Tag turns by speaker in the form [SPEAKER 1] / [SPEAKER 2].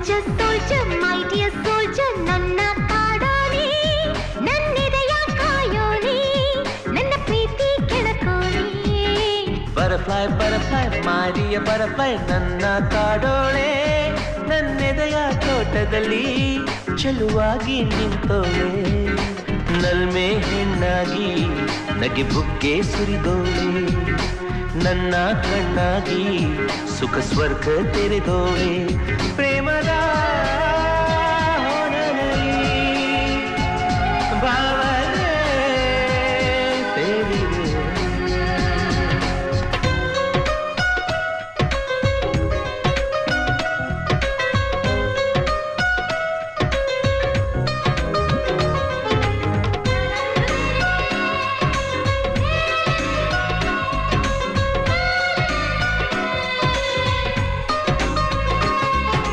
[SPEAKER 1] soldier, my dear soldier, ನನ್ನ ಕಾಡೋನಿ ನನ್ನಿದೆಯ ಕಾಯೋನಿ ನನ್ನ ಪ್ರೀತಿ ಕೆಣಕೋನಿ
[SPEAKER 2] butterfly butterfly my dear butterfly ನನ್ನ ಕಾಡೋಳೆ ನನ್ನೆದೆಯ ತೋಟದಲ್ಲಿ ಚೆಲುವಾಗಿ ನಿಂತೋಳೆ ನಲ್ಮೆ ಹೆಣ್ಣಾಗಿ ನಗೆ ಬುಗ್ಗೆ ಸುರಿದೋಳೆ ನನ್ನ ಕಣ್ಣಾಗಿ ಸುಖ ಸ್ವರ್ಗ ತೆರೆದೋಳೆ